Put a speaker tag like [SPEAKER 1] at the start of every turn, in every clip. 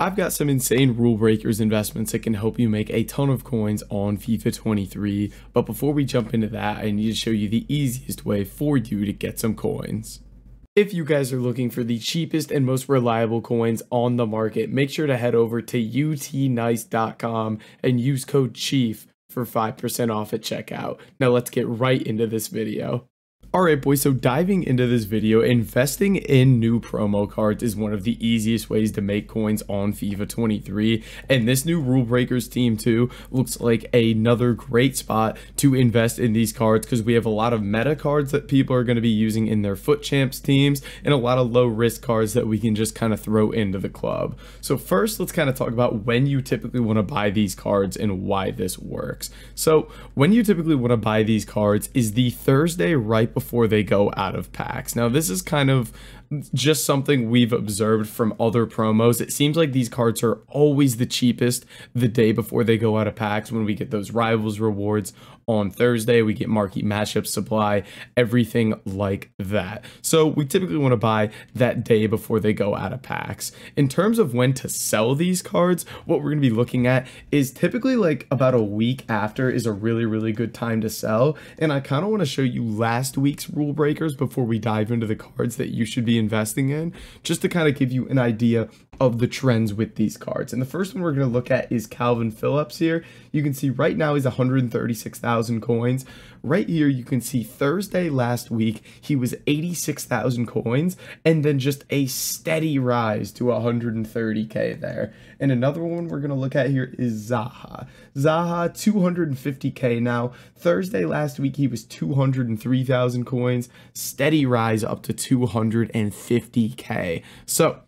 [SPEAKER 1] I've got some insane rule breakers investments that can help you make a ton of coins on FIFA 23, but before we jump into that, I need to show you the easiest way for you to get some coins. If you guys are looking for the cheapest and most reliable coins on the market, make sure to head over to utnice.com and use code CHIEF for 5% off at checkout. Now let's get right into this video. Alright boys, so diving into this video, investing in new promo cards is one of the easiest ways to make coins on FIFA 23, and this new Rule Breakers team too looks like another great spot to invest in these cards because we have a lot of meta cards that people are going to be using in their FUT Champs teams and a lot of low risk cards that we can just kind of throw into the club. So first, let's kind of talk about when you typically want to buy these cards and why this works. So when you typically want to buy these cards is the Thursday right before they go out of packs. Now this is kind of just something we've observed from other promos. It seems like these cards are always the cheapest the day before they go out of packs. When we get those rivals rewards on Thursday, we get marquee matchup supply, everything like that. So we typically want to buy that day before they go out of packs. In terms of when to sell these cards, what we're going to be looking at is typically like about a week after is a really good time to sell. And I kind of want to show you last week's rule breakers before we dive into the cards that you should be investing in, just to kind of give you an idea of the trends with these cards. And the first one we're going to look at is Calvin Phillips here. You can see right now he's 136,000 coins. Right here you can see Thursday last week he was 86,000 coins, and then just a steady rise to 130k there. And another one we're going to look at here is Zaha. Zaha 250k now. Thursday last week he was 203,000 coins, steady rise up to 250k. So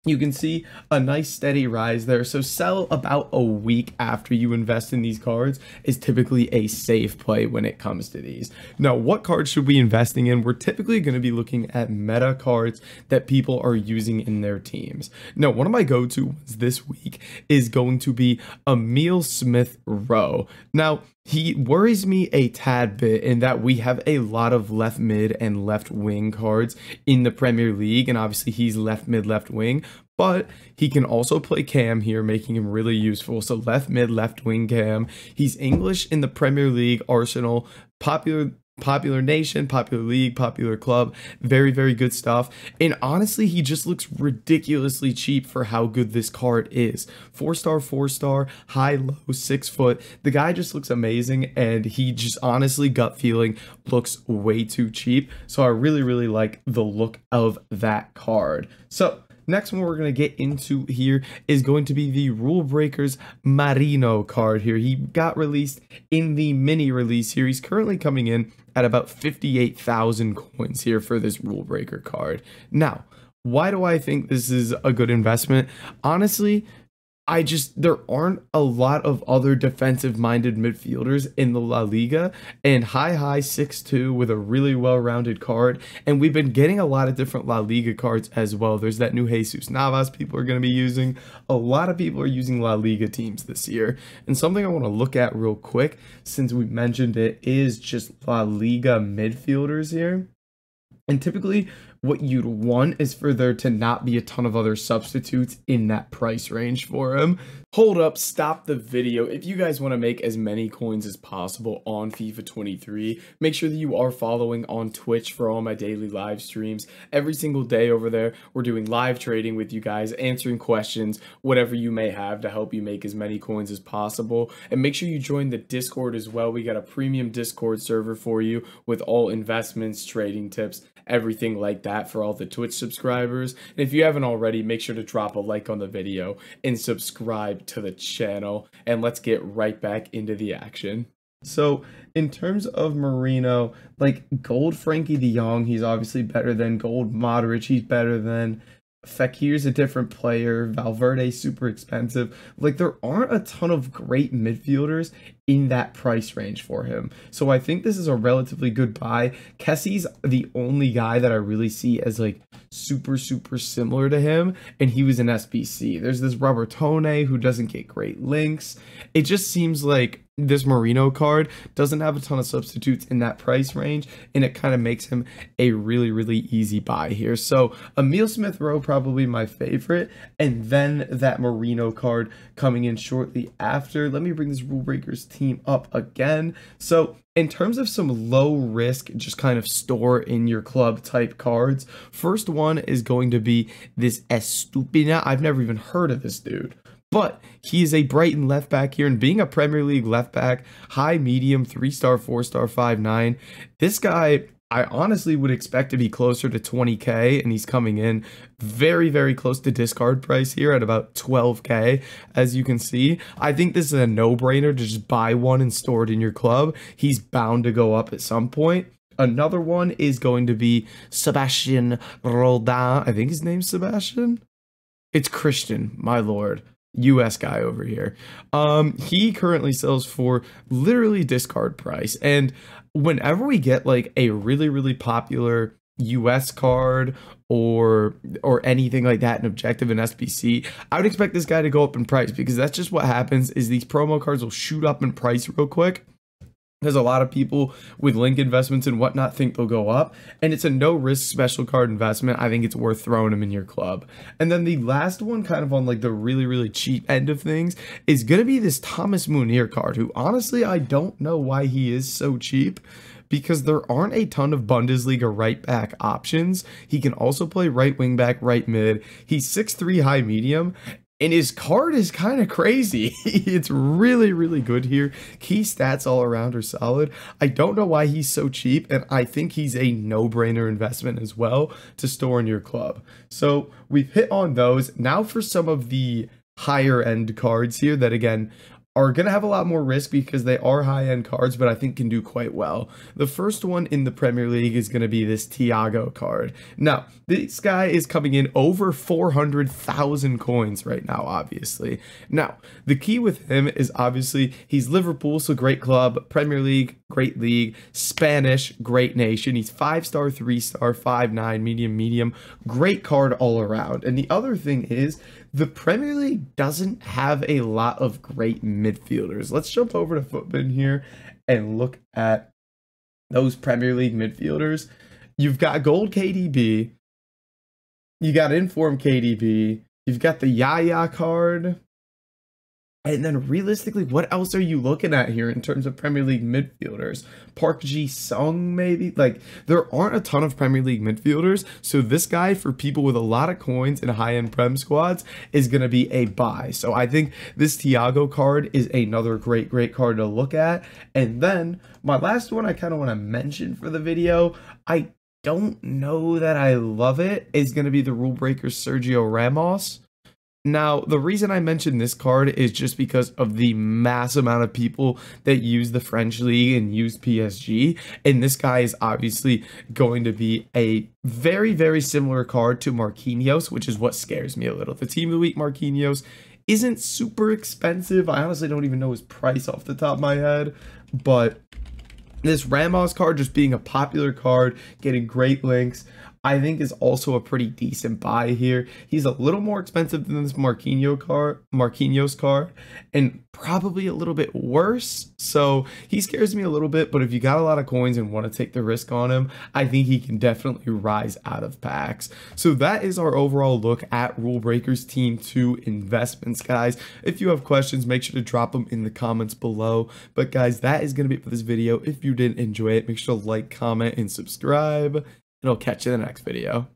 [SPEAKER 1] you can see a nice steady rise there. So sell about a week after you invest in these cards is typically a safe play when it comes to these. Now, what cards should we be investing in? We're typically going to be looking at meta cards that people are using in their teams. Now, one of my go-to ones this week is going to be Emil Smith-Rowe. Now, he worries me a tad bit in that we have a lot of left mid and left wing cards in the Premier League, and obviously he's left mid, left wing, but he can also play cam here, making him really useful. So left mid, left wing cam. He's English in the Premier League, Arsenal, popular nation, popular league, popular club, very good stuff. And honestly, he just looks ridiculously cheap for how good this card is. 4-star, high, low, 6 foot. The guy just looks amazing, and he just honestly, gut feeling, looks way too cheap. So I really like the look of that card. So next one we're going to get into here is going to be the Rule Breakers Marino card here. He got released in the mini release here. He's currently coming in at about 58,000 coins here for this Rule Breaker card. Now, why do I think this is a good investment? Honestly, there aren't a lot of other defensive-minded midfielders in the La Liga, and high 6'2" with a really well-rounded card, and we've been getting a lot of different La Liga cards as well. There's that new Jesus Navas people are going to be using. A lot of people are using La Liga teams this year, and something I want to look at real quick, since we mentioned it, is just La Liga midfielders here. And typically, what you'd want is for there to not be a ton of other substitutes in that price range for him. Hold up, stop the video. If you guys want to make as many coins as possible on FIFA 23, make sure that you are following on Twitch for all my daily live streams. Every single day over there, we're doing live trading with you guys, answering questions, whatever you may have to help you make as many coins as possible. And make sure you join the Discord as well. We got a premium Discord server for you with all investments, trading tips, everything like that for all the Twitch subscribers. And if you haven't already, make sure to drop a like on the video and subscribe to the channel, and let's get right back into the action. So in terms of Marino, like gold Frankie de Jong, he's obviously better than gold Modric, he's better than Fekir's a different player, Valverde super expensive. Like there aren't a ton of great midfielders in that price range for him. So I think this is a relatively good buy. Kessie's the only guy that I really see as like super similar to him, and he was an SBC. There's this Robertone who doesn't get great links. It just seems like this Marino card doesn't have a ton of substitutes in that price range, and it kind of makes him a really, really easy buy here. So Emil Smith-Rowe probably my favorite, and then that Marino card coming in shortly after. Let me bring this Rulebreakers team up again. So in terms of some low risk, just kind of store in your club type cards, first one is going to be this Estupina. I've never even heard of this dude, but he is a Brighton left back here, and being a Premier League left back, high, medium, 3-star, 4-star, 5.9. This guy, I honestly would expect to be closer to 20K, and he's coming in very, very close to discard price here at about 12K. As you can see, I think this is a no-brainer to just buy one and store it in your club. He's bound to go up at some point. Another one is going to be Sebastian Roldan. I think his name's Sebastian. It's Christian, my lord. US guy over here. He currently sells for literally discard price, and whenever we get like a really, really popular US card or anything like that in objective and SBC, I would expect this guy to go up in price, because that's just what happens, is these promo cards will shoot up in price real quick. There's a lot of people with link investments and whatnot think they'll go up, and it's a no-risk special card investment. I think it's worth throwing them in your club. And then the last one, kind of on like the really, really cheap end of things, is going to be this Thomas Munir card, who honestly, I don't know why he is so cheap, because there aren't a ton of Bundesliga right back options. He can also play right wing back, right mid. He's 6'3", high medium. And his card is kind of crazy. It's really, really good here. Key stats all around are solid. I don't know why he's so cheap, and I think he's a no-brainer investment as well to store in your club. So we've hit on those. Now for some of the higher end cards here that, again, are going to have a lot more risk because they are high-end cards, but I think can do quite well. The first one in the Premier League is going to be this Thiago card. Now, this guy is coming in over 400,000 coins right now, obviously. Now, the key with him is obviously he's Liverpool, so great club, Premier League, great league, Spanish, great nation. He's 5-star, 3-star, 5.9, medium, medium, great card all around. And the other thing is, the Premier League doesn't have a lot of great midfielders. Let's jump over to Footbin here and look at those Premier League midfielders. You've got Gold KDB. You got Inform KDB. You've got the Yaya card. And then realistically, what else are you looking at here in terms of Premier League midfielders? Park Ji-sung, maybe? Like, there aren't a ton of Premier League midfielders, so this guy, for people with a lot of coins and high-end Prem squads, is going to be a buy. So I think this Thiago card is another great, great card to look at. And then, my last one I kind of want to mention for the video, I don't know that I love it, is going to be the Rulebreakers Sergio Ramos. Now, the reason I mentioned this card is just because of the mass amount of people that use the French League and use PSG, and this guy is obviously going to be a very, very similar card to Marquinhos, which is what scares me a little. The Team of the Week Marquinhos isn't super expensive. I honestly don't even know his price off the top of my head, but this Ramos card, just being a popular card, getting great links, I think is also a pretty decent buy here. He's a little more expensive than this Marquinhos card, and probably a little bit worse. So he scares me a little bit, but if you got a lot of coins and want to take the risk on him, I think he can definitely rise out of packs. So that is our overall look at Rulebreakers Team 2 investments, guys. If you have questions, make sure to drop them in the comments below. But guys, that is going to be it for this video. If you did enjoy it, make sure to like, comment, and subscribe. And I'll catch you in the next video.